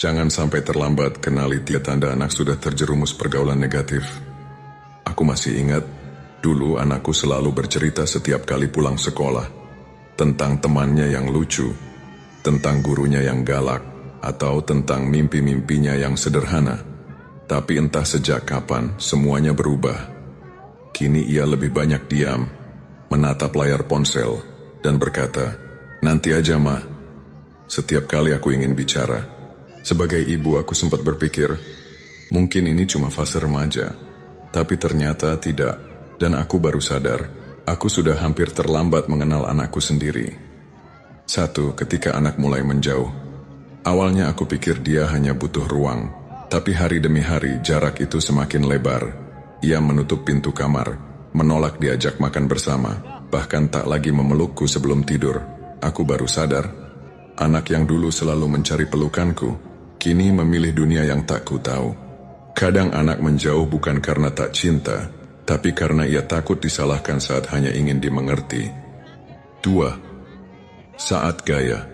Jangan sampai terlambat kenali dia tanda anak sudah terjerumus pergaulan negatif. Aku masih ingat, dulu anakku selalu bercerita setiap kali pulang sekolah, tentang temannya yang lucu, tentang gurunya yang galak, atau tentang mimpi-mimpinya yang sederhana. Tapi entah sejak kapan, semuanya berubah. Kini ia lebih banyak diam, menatap layar ponsel, dan berkata, "Nanti aja, Ma." Setiap kali aku ingin bicara, sebagai ibu aku sempat berpikir, mungkin ini cuma fase remaja. Tapi ternyata tidak, dan aku baru sadar, aku sudah hampir terlambat mengenal anakku sendiri. 1. Ketika anak mulai menjauh. Awalnya aku pikir dia hanya butuh ruang, tapi hari demi hari jarak itu semakin lebar. Ia menutup pintu kamar, menolak diajak makan bersama, bahkan tak lagi memelukku sebelum tidur. Aku baru sadar, anak yang dulu selalu mencari pelukanku, kini memilih dunia yang tak ku tahu. Kadang anak menjauh bukan karena tak cinta, tapi karena ia takut disalahkan saat hanya ingin dimengerti. 2. Saat gaya.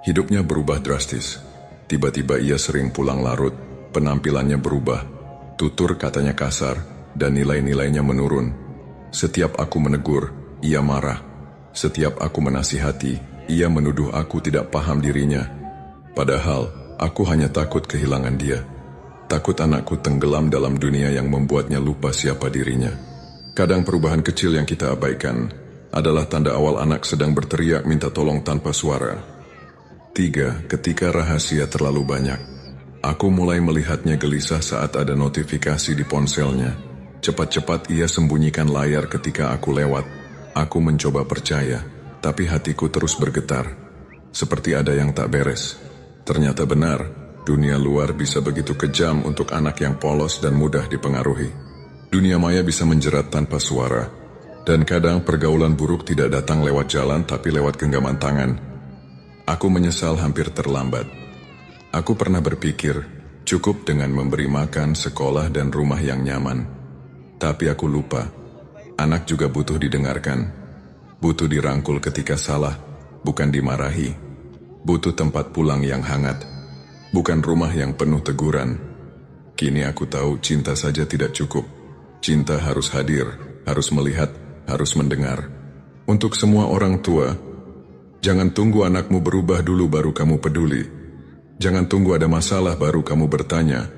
Hidupnya berubah drastis. Tiba-tiba ia sering pulang larut, penampilannya berubah, tutur katanya kasar, dan nilai-nilainya menurun. Setiap aku menegur, ia marah. Setiap aku menasihati, ia menuduh aku tidak paham dirinya. Padahal, aku hanya takut kehilangan dia. Takut anakku tenggelam dalam dunia yang membuatnya lupa siapa dirinya. Kadang perubahan kecil yang kita abaikan adalah tanda awal anak sedang berteriak minta tolong tanpa suara. 3. Ketika rahasia terlalu banyak. Aku mulai melihatnya gelisah saat ada notifikasi di ponselnya. Cepat-cepat ia sembunyikan layar ketika aku lewat. Aku mencoba percaya, tapi hatiku terus bergetar. Seperti ada yang tak beres. Ternyata benar, dunia luar bisa begitu kejam untuk anak yang polos dan mudah dipengaruhi. Dunia maya bisa menjerat tanpa suara. Dan kadang pergaulan buruk tidak datang lewat jalan tapi lewat genggaman tangan. Aku menyesal hampir terlambat. Aku pernah berpikir, cukup dengan memberi makan, sekolah, dan rumah yang nyaman. Tapi aku lupa, anak juga butuh didengarkan. Butuh dirangkul ketika salah, bukan dimarahi. Butuh tempat pulang yang hangat, bukan rumah yang penuh teguran. Kini aku tahu cinta saja tidak cukup. Cinta harus hadir, harus melihat, harus mendengar. Untuk semua orang tua, jangan tunggu anakmu berubah dulu baru kamu peduli. Jangan tunggu ada masalah baru kamu bertanya.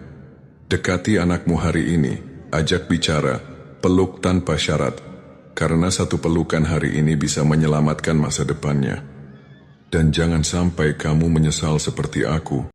Dekati anakmu hari ini, ajak bicara, peluk tanpa syarat. Karena satu pelukan hari ini bisa menyelamatkan masa depannya. Dan jangan sampai kamu menyesal seperti aku.